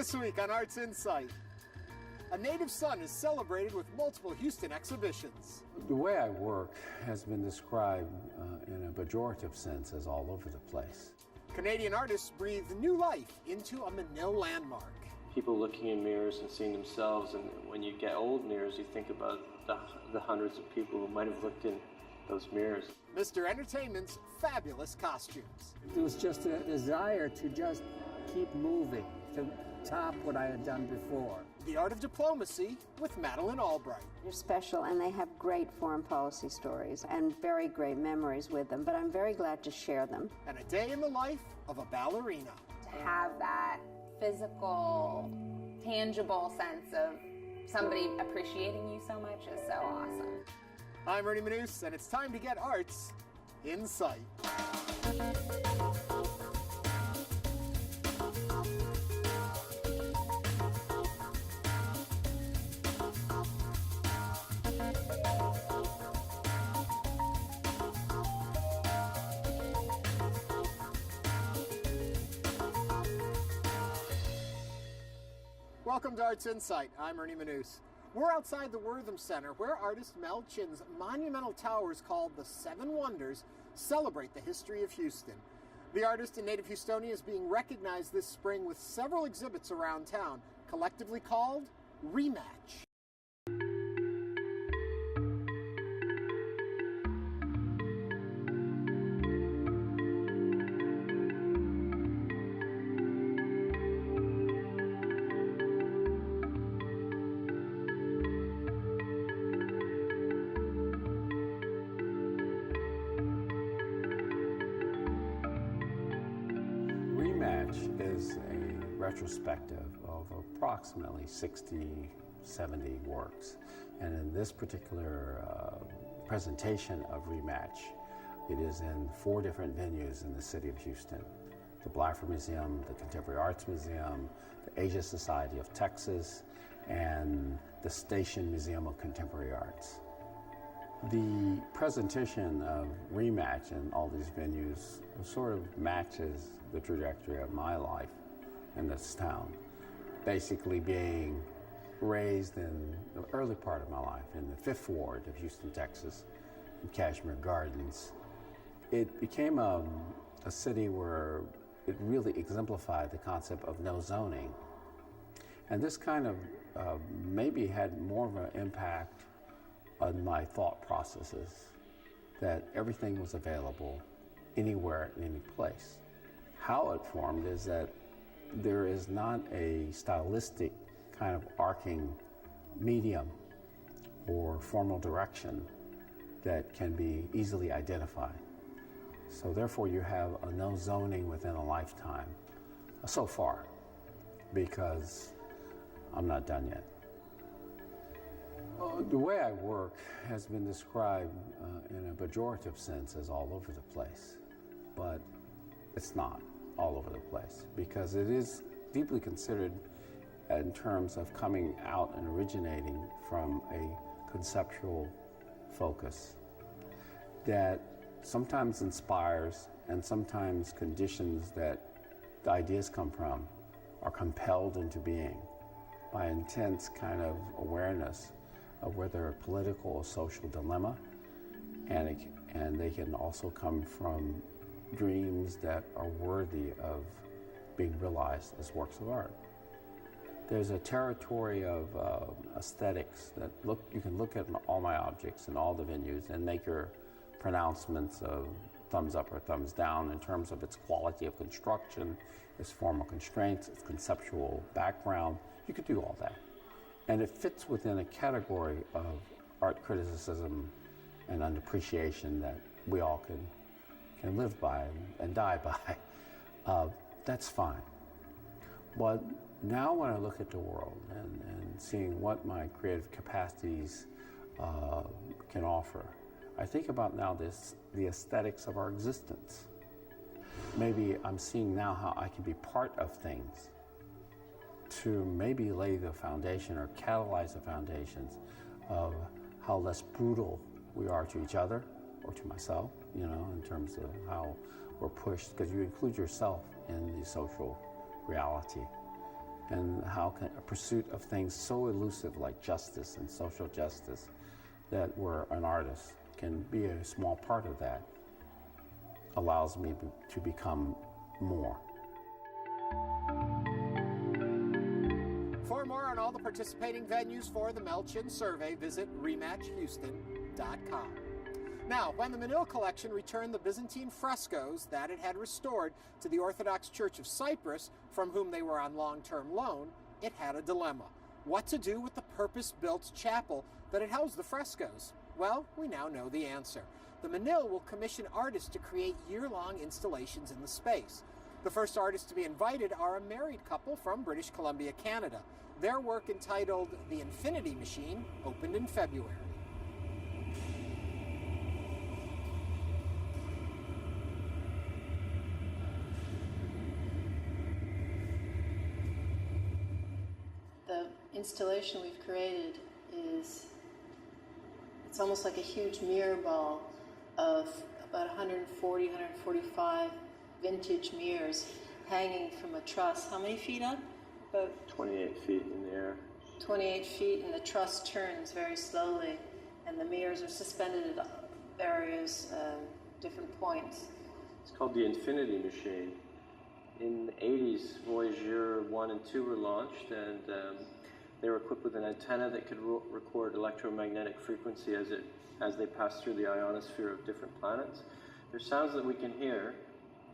This week on Arts InSight, a native son is celebrated with multiple Houston exhibitions. The way I work has been described in a pejorative sense as all over the place. Canadian artists breathe new life into a Menil landmark. People looking in mirrors and seeing themselves, and when you get old mirrors, you think about the hundreds of people who might have looked in those mirrors. Mr. Entertainment's fabulous costumes. It was just a desire to just keep moving, to top what I had done before. The Art of Diplomacy with Madeleine Albright. They're special and they have great foreign policy stories and very great memories with them, but I'm very glad to share them. And a day in the life of a ballerina. To have that physical, tangible sense of somebody appreciating you so much is so awesome. I'm Ernie Manous, and it's time to get Arts InSight. Welcome to Arts InSight. I'm Ernie Manous. We're outside the Wortham Center, where artist Mel Chin's monumental towers called the Seven Wonders celebrate the history of Houston. The artist and native Houstonian is being recognized this spring with several exhibits around town, collectively called Rematch. Rematch is a retrospective of approximately 60, 70 works. And in this particular presentation of Rematch, it is in 4 different venues in the city of Houston. The Blaffer Museum, the Contemporary Arts Museum, the Asia Society of Texas, and the Station Museum of Contemporary Arts. The presentation of Rematch in all these venues sort of matches the trajectory of my life in this town. Basically being raised in the early part of my life in the 5th Ward of Houston, Texas, in Cashmere Gardens. It became a city where it really exemplified the concept of no zoning. And this kind of maybe had more of an impact on my thought processes, that everything was available anywhere, in any place. How it formed is that there is not a stylistic kind of arcing medium or formal direction that can be easily identified. So therefore you have a no zoning within a lifetime, so far, because I'm not done yet. The way I work has been described in a pejorative sense as all over the place, but it's not all over the place, because it is deeply considered in terms of coming out and originating from a conceptual focus that sometimes inspires and sometimes conditions that the ideas come from are compelled into being by intense kind of awareness of whether a political or social dilemma, and they can also come from dreams that are worthy of being realized as works of art. There's a territory of aesthetics that you can look at all my objects in all the venues and make your pronouncements of thumbs up or thumbs down in terms of its quality of construction, its formal constraints, its conceptual background. You could do all that. And it fits within a category of art criticism and appreciation that we all can live by and die by. That's fine. But now when I look at the world and seeing what my creative capacities can offer, I think about now the aesthetics of our existence. Maybe I'm seeing now how I can be part of things to maybe lay the foundation or catalyze the foundations of how less brutal we are to each other or to myself, you know, in terms of how we're pushed, because you include yourself in the social reality. and how can a pursuit of things so elusive like justice and social justice, that where an artist can be a small part of that, allows me to become more. For more on all the participating venues for the Mel Chin survey, visit rematchhouston.com. Now, when the Menil Collection returned the Byzantine frescoes that it had restored to the Orthodox Church of Cyprus, from whom they were on long-term loan, it had a dilemma. What to do with the purpose-built chapel that had housed the frescoes? Well, we now know the answer. The Menil will commission artists to create year-long installations in the space. The first artists to be invited are a married couple from British Columbia, Canada. Their work, entitled The Infinity Machine, opened in February. The installation we've created it's almost like a huge mirror ball of about 140, 145 vintage mirrors hanging from a truss. How many feet up? About 28 feet in the air. 28 feet, and the truss turns very slowly, and the mirrors are suspended at various different points. It's called the Infinity Machine. In the 80s, Voyager 1 and 2 were launched, and they were equipped with an antenna that could record electromagnetic frequency as they pass through the ionosphere of different planets. There's sounds that we can hear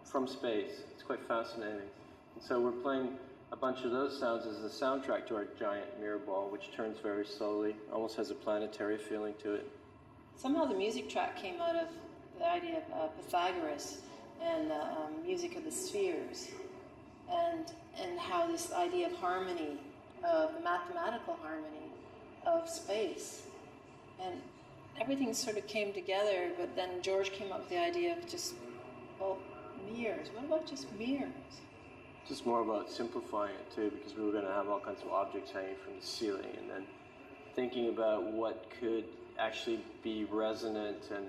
from space. It's quite fascinating. And so we're playing a bunch of those sounds as the soundtrack to our giant mirror ball, which turns very slowly, almost has a planetary feeling to it. Somehow the music track came out of the idea of Pythagoras and the music of the spheres, and how this idea of harmony, of the mathematical harmony of space. And everything sort of came together, but then George came up with the idea of just, well, mirrors. What about just mirrors? Just more about simplifying it too, because we were going to have all kinds of objects hanging from the ceiling, and then thinking about what could actually be resonant and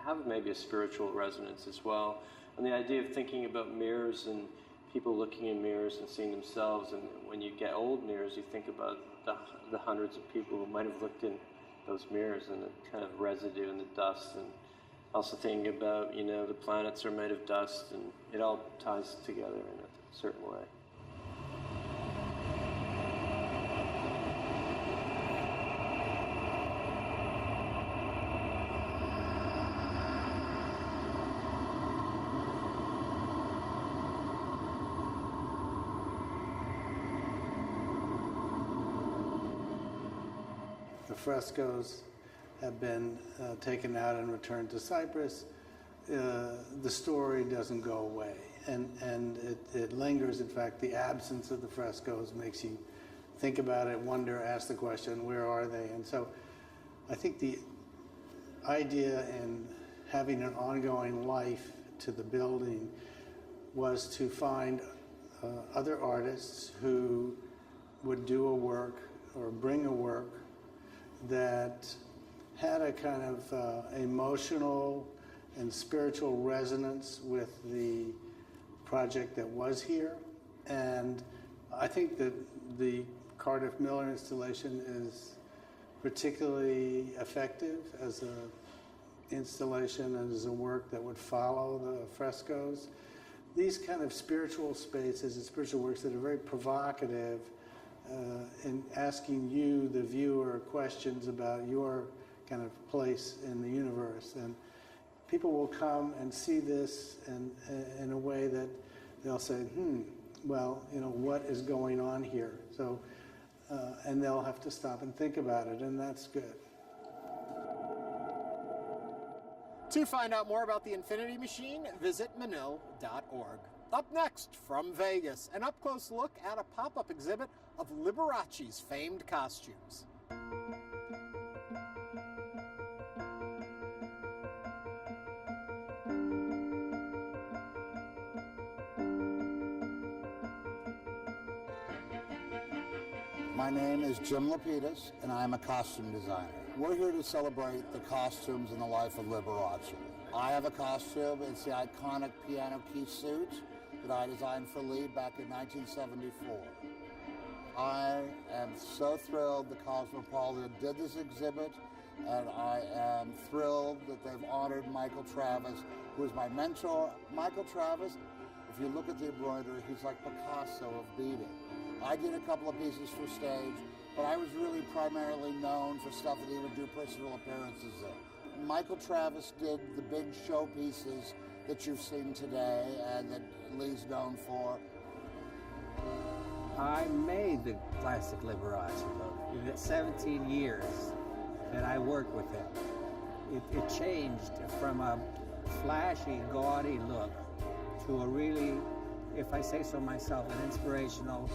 have maybe a spiritual resonance as well. And the idea of thinking about mirrors and people looking in mirrors and seeing themselves, and when you get old mirrors, you think about the hundreds of people who might have looked in those mirrors and the kind of residue and the dust, and also thinking about, the planets are made of dust, and it all ties together in a certain way. The frescoes have been taken out and returned to Cyprus. The story doesn't go away, and it lingers. In fact, the absence of the frescoes makes you think about it, wonder, ask the question, where are they? And so I think the idea in having an ongoing life to the building was to find other artists who would do a work or bring a work that had a kind of emotional and spiritual resonance with the project that was here. And I think that the Cardiff Miller installation is particularly effective as an installation and as a work that would follow the frescoes. These kind of spiritual spaces and spiritual works that are very provocative in asking you, the viewer, questions about your kind of place in the universe. And people will come and see this and in a way that they'll say, well, what is going on here? So, and they'll have to stop and think about it, and that's good. To find out more about the Infinity Machine, visit menil.org. Up next, from Vegas, an up-close look at a pop-up exhibit of Liberace's famed costumes. My name is Jim Lapidus, and I am a costume designer. We're here to celebrate the costumes in the life of Liberace. I have a costume. It's the iconic piano key suit that I designed for Lee back in 1974. I am so thrilled the Cosmopolitan did this exhibit, and I am thrilled that they've honored Michael Travis, who is my mentor. Michael Travis, if you look at the embroidery, he's like Picasso of beading. I did a couple of pieces for stage, but I was really primarily known for stuff that he would do personal appearances in. Michael Travis did the big showpieces that you've seen today and that Lee's known for. I made the classic Liberace look. In the 17 years that I worked with him, it changed from a flashy, gaudy look to a really, if I say so myself, an inspirational,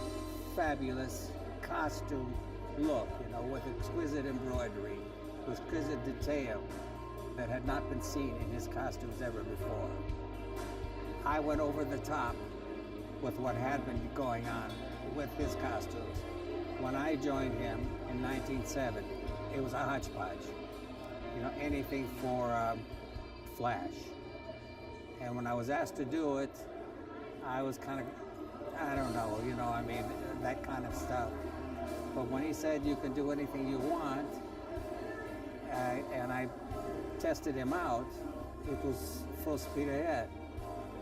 fabulous costume look, you know, with exquisite embroidery, with exquisite detail that had not been seen in his costumes ever before. I went over the top with what had been going on with his costumes. When I joined him in 1970, it was a hodgepodge. You know, anything for flash. And when I was asked to do it, I was kind of, I don't know, you know, I mean, that kind of stuff. But when he said you can do anything you want, and I tested him out, it was full speed ahead.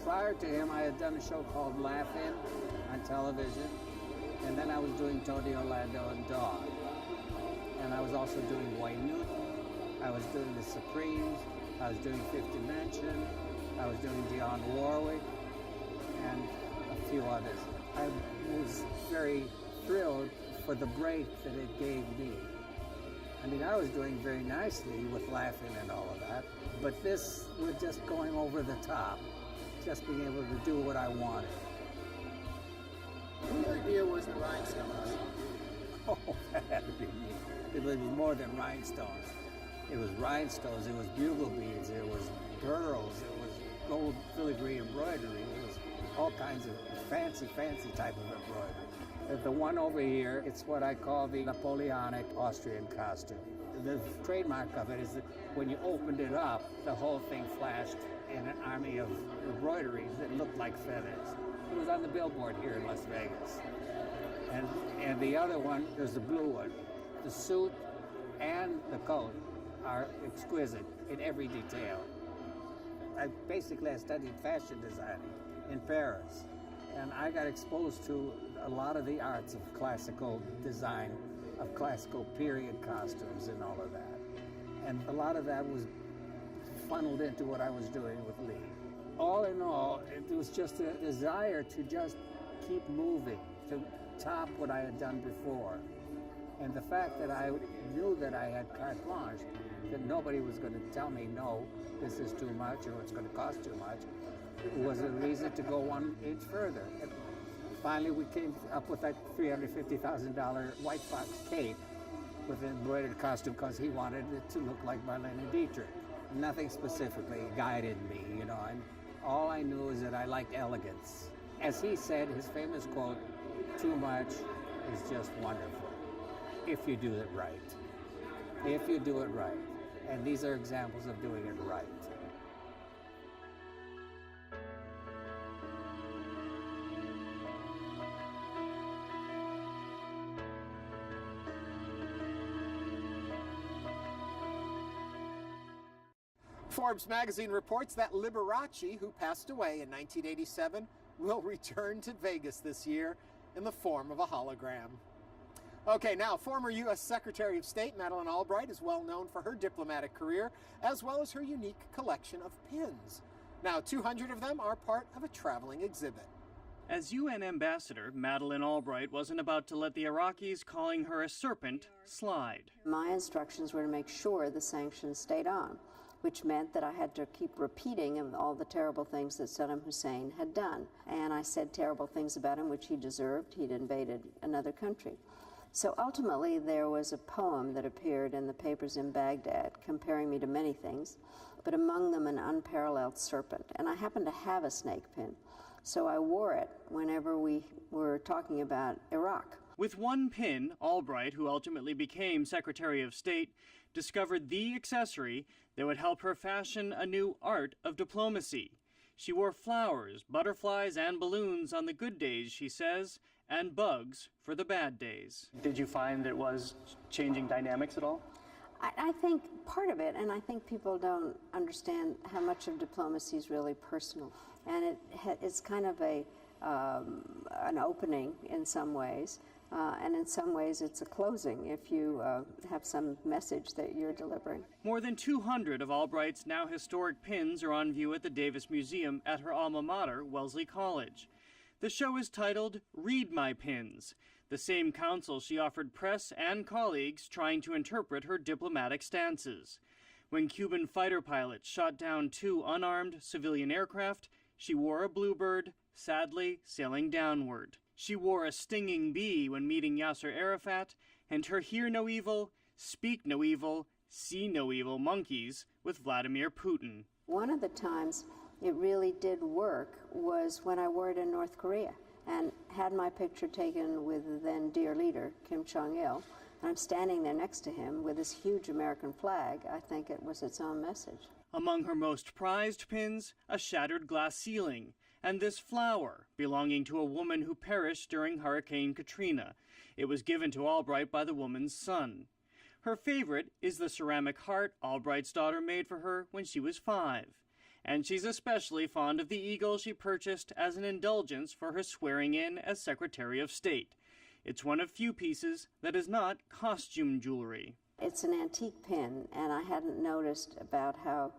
Prior to him, I had done a show called Laugh-In on television, and then I was doing Tony Orlando and Dog. And I was also doing Wayne Newton, I was doing The Supremes, I was doing Fifth Dimension, I was doing Dionne Warwick, and a few others. I was very thrilled for the break that it gave me. I mean, I was doing very nicely with Laugh-In and all of that, but this was just going over the top, just being able to do what I wanted. Whose idea was the rhinestones? Oh, that had to be me. It was more than rhinestones. It was rhinestones, it was bugle beads, it was pearls, it was gold filigree embroidery, it was all kinds of fancy type of embroidery. The one over here, it's what I call the Napoleonic Austrian costume. The trademark of it is that when you opened it up, the whole thing flashed in an army of embroideries that looked like feathers. It was on the billboard here in Las Vegas. And the other one, there's the blue one. The suit and the coat are exquisite in every detail. I studied fashion designing in Paris, and I got exposed to a lot of the arts of classical design, of classical period costumes and all of that. And a lot of that was funneled into what I was doing with Lee. All in all, it was just a desire to just keep moving, to top what I had done before. And the fact that I knew that I had carte blanche, that nobody was going to tell me, no, this is too much or it's going to cost too much, was a reason to go one inch further. And finally, we came up with that $350,000 white fox cape with an embroidered costume because he wanted it to look like Marlene Dietrich. Nothing specifically guided me, you know, and all I knew is that I liked elegance. As he said, his famous quote, "Too much is just wonderful, if you do it right." If you do it right. And these are examples of doing it right. Forbes magazine reports that Liberace, who passed away in 1987, will return to Vegas this year in the form of a hologram. Okay, now, former U.S. Secretary of State Madeleine Albright is well known for her diplomatic career, as well as her unique collection of pins. Now, 200 of them are part of a traveling exhibit. As UN ambassador, Madeleine Albright wasn't about to let the Iraqis calling her a serpent slide. My instructions were to make sure the sanctions stayed on, which meant that I had to keep repeating all the terrible things that Saddam Hussein had done. And I said terrible things about him, which he deserved. He'd invaded another country. So ultimately, there was a poem that appeared in the papers in Baghdad comparing me to many things, but among them an unparalleled serpent. And I happened to have a snake pin, so I wore it whenever we were talking about Iraq. With one pin, Albright, who ultimately became Secretary of State, discovered the accessory that would help her fashion a new art of diplomacy. She wore flowers, butterflies, and balloons on the good days, she says, and bugs for the bad days. Did you find it was changing dynamics at all? I think part of it, and I think people don't understand how much of diplomacy is really personal, and it's kind of an opening in some ways, and in some ways it's a closing if you have some message that you're delivering. More than 200 of Albright's now historic pins are on view at the Davis Museum at her alma mater, Wellesley College. The show is titled Read My Pins, the same counsel she offered press and colleagues trying to interpret her diplomatic stances. When Cuban fighter pilots shot down 2 unarmed civilian aircraft, she wore a bluebird, sadly sailing downward. She wore a stinging bee when meeting Yasser Arafat, and her hear no evil, speak no evil, see no evil monkeys with Vladimir Putin. One of the times it really did work was when I wore it in North Korea and had my picture taken with the then dear leader, Kim Jong-il, and I'm standing there next to him with this huge American flag. I think it was its own message. Among her most prized pins, a shattered glass ceiling, and this flower belonging to a woman who perished during Hurricane Katrina. It was given to Albright by the woman's son. Her favorite is the ceramic heart Albright's daughter made for her when she was 5. And she's especially fond of the eagle she purchased as an indulgence for her swearing in as Secretary of State. It's one of few pieces that is not costume jewelry. It's an antique pin, and I hadn't noticed about how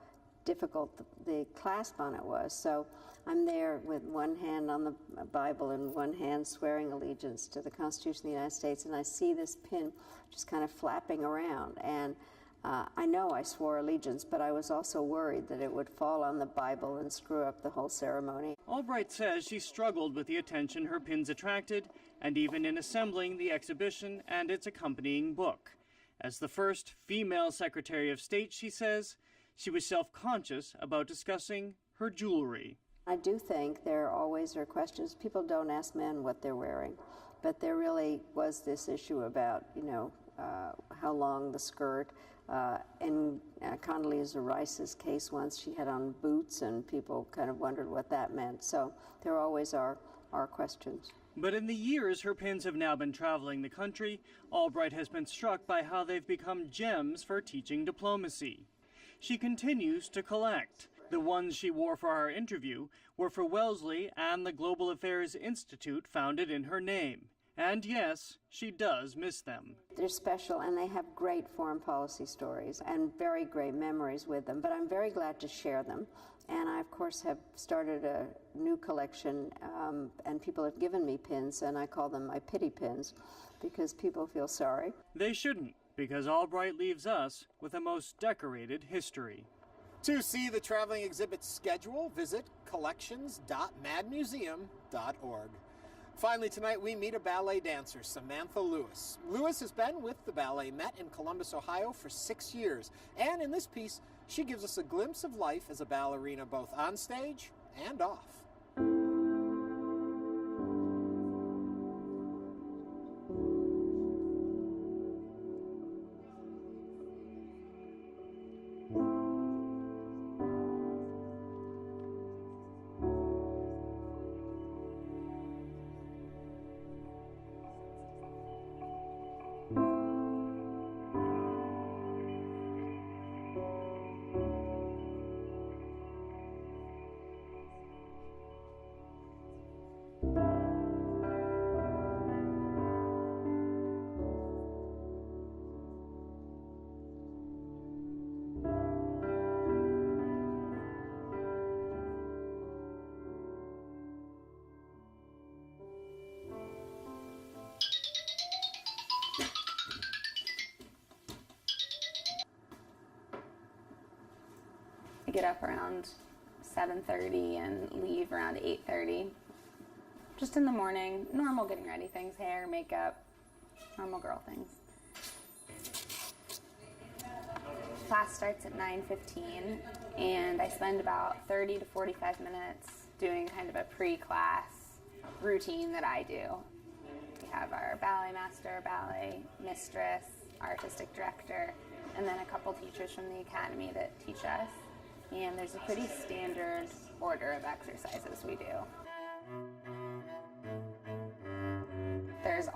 difficult the clasp on it was. So I'm there with one hand on the Bible and one hand swearing allegiance to the Constitution of the United States, and I see this pin just kind of flapping around. And I know I swore allegiance, but I was also worried that it would fall on the Bible and screw up the whole ceremony. Albright says she struggled with the attention her pins attracted, and even in assembling the exhibition and its accompanying book. As the first female Secretary of State, she says, she was self-conscious about discussing her jewelry. I do think there always are questions. People don't ask men what they're wearing, but there really was this issue about, how long the skirt. In Condoleezza Rice's case once, she had on boots, and people kind of wondered what that meant. So there always are questions. But in the years her pins have now been traveling the country, Albright has been struck by how they've become gems for teaching diplomacy. She continues to collect. The ones she wore for our interview were for Wellesley and the Global Affairs Institute founded in her name. And yes, she does miss them. They're special, and they have great foreign policy stories and very great memories with them, but I'm very glad to share them. And I, of course, have started a new collection, and people have given me pins, and I call them my pity pins, because people feel sorry. They shouldn't, because Albright leaves us with a most decorated history. To see the traveling exhibit schedule, visit collections.madmuseum.org. Finally, tonight we meet a ballet dancer, Samantha Lewis. Lewis has been with the Ballet Met in Columbus, Ohio for 6 years. And in this piece, she gives us a glimpse of life as a ballerina, both on stage and off. I get up around 7:30 and leave around 8:30. Just in the morning, normal getting ready things, hair, makeup, normal girl things. Class starts at 9:15, and I spend about 30 to 45 minutes doing kind of a pre-class routine that I do. We have our ballet master, ballet mistress, our artistic director, and then a couple teachers from the academy that teach us. And there's a pretty standard order of exercises we do.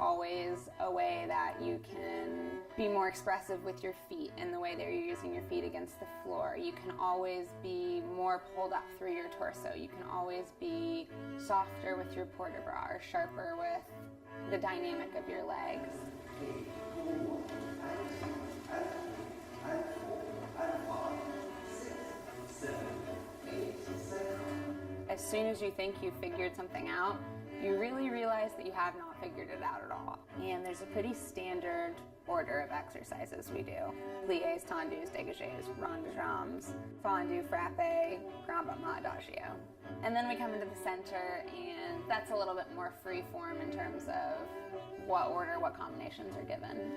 always a way that you can be more expressive with your feet in the way that you're using your feet against the floor. You can always be more pulled up through your torso. You can always be softer with your port de bras or sharper with the dynamic of your legs. As soon as you think you've figured something out, you really realize that you have not figured it out at all. And there's a pretty standard order of exercises we do. Pliés, tendus, dégagés, rond de jambes, fondu, frappe, grand battement, adagio. And then we come into the center, and that's a little bit more free form in terms of what order, what combinations are given.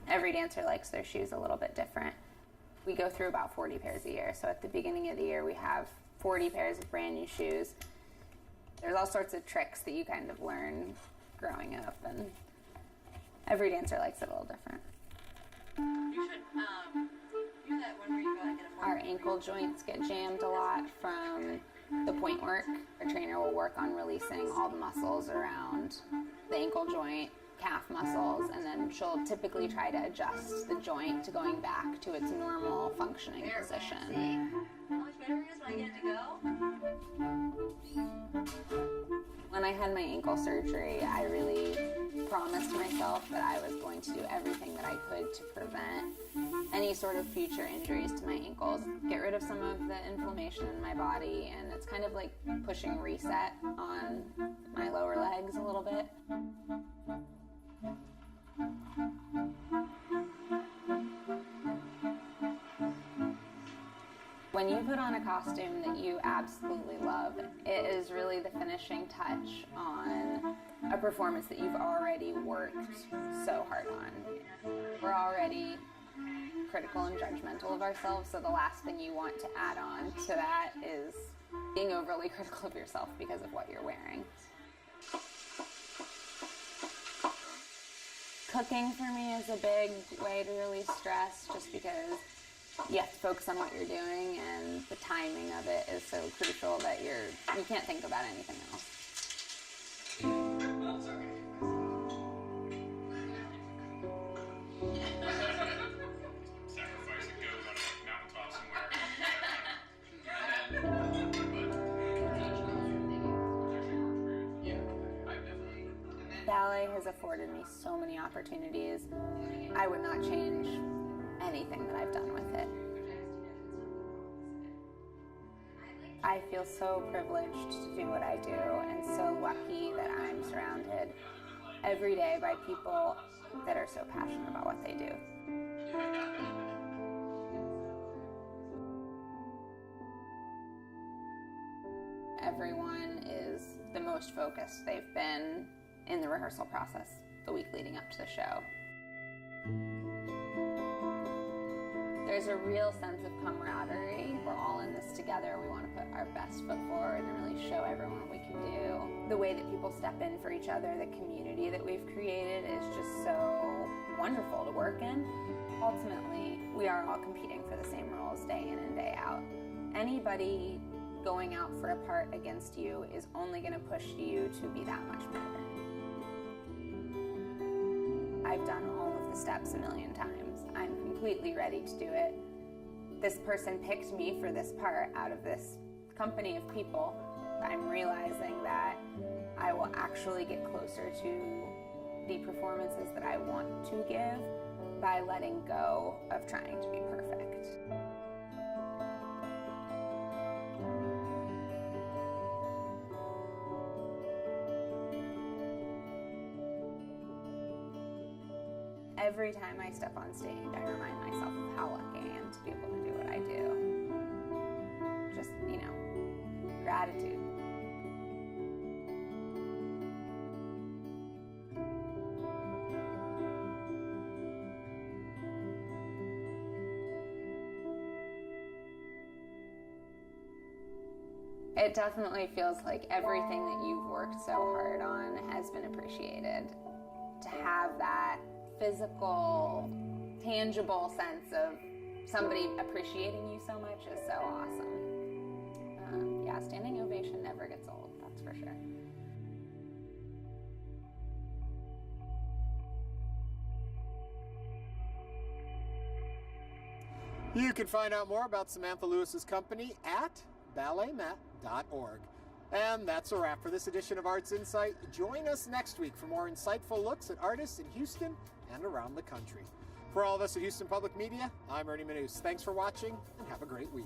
Every dancer likes their shoes a little bit different. We go through about 40 pairs a year. So at the beginning of the year, we have 40 pairs of brand new shoes. There's all sorts of tricks that you kind of learn growing up, and every dancer likes it a little different. You should do that one where you go like in a Our ankle joints get jammed a lot from the point work. Our trainer will work on releasing all the muscles around the ankle joint, calf muscles, and then she'll typically try to adjust the joint to going back to its normal functioning position. How much better it is when I get to go? When I had my ankle surgery, I really promised myself that I was going to do everything that I could to prevent any sort of future injuries to my ankles, get rid of some of the inflammation in my body, and it's kind of like pushing reset on my lower legs a little bit. When you put on a costume that you absolutely love, it is really the finishing touch on a performance that you've already worked so hard on. We're already critical and judgmental of ourselves, so the last thing you want to add on to that is being overly critical of yourself because of what you're wearing. Cooking for me is a big way to release stress, just because you have to focus on what you're doing, and the timing of it is so crucial that you can't think about anything else. Sacrifice a goat on a mountaintop somewhere. Ballet has afforded me so many opportunities. I would not change anything that I've done with it. I feel so privileged to do what I do, and so lucky that I'm surrounded every day by people that are so passionate about what they do. Everyone is the most focused they've been in the rehearsal process the week leading up to the show. There's a real sense of camaraderie. We're all in this together. We want to put our best foot forward and really show everyone what we can do. The way that people step in for each other, the community that we've created is just so wonderful to work in. Ultimately, we are all competing for the same roles day in and day out. Anybody going out for a part against you is only going to push you to be that much better. I've done all of the steps a million times. I'm completely ready to do it. This person picked me for this part out of this company of people. I'm realizing that I will actually get closer to the performances that I want to give by letting go of trying to be perfect. Every time I step on stage, I remind myself of how lucky I am to be able to do what I do. Just, gratitude. It definitely feels like everything that you've worked so hard on has been appreciated. To have that physical, tangible sense of somebody appreciating you so much is so awesome. Yeah, standing ovation never gets old, that's for sure. You can find out more about Samantha Lewis's company at balletmat.org. And that's a wrap for this edition of Arts Insight. Join us next week for more insightful looks at artists in Houston and around the country. For all of us at Houston Public Media, I'm Ernie Manous. Thanks for watching and have a great week.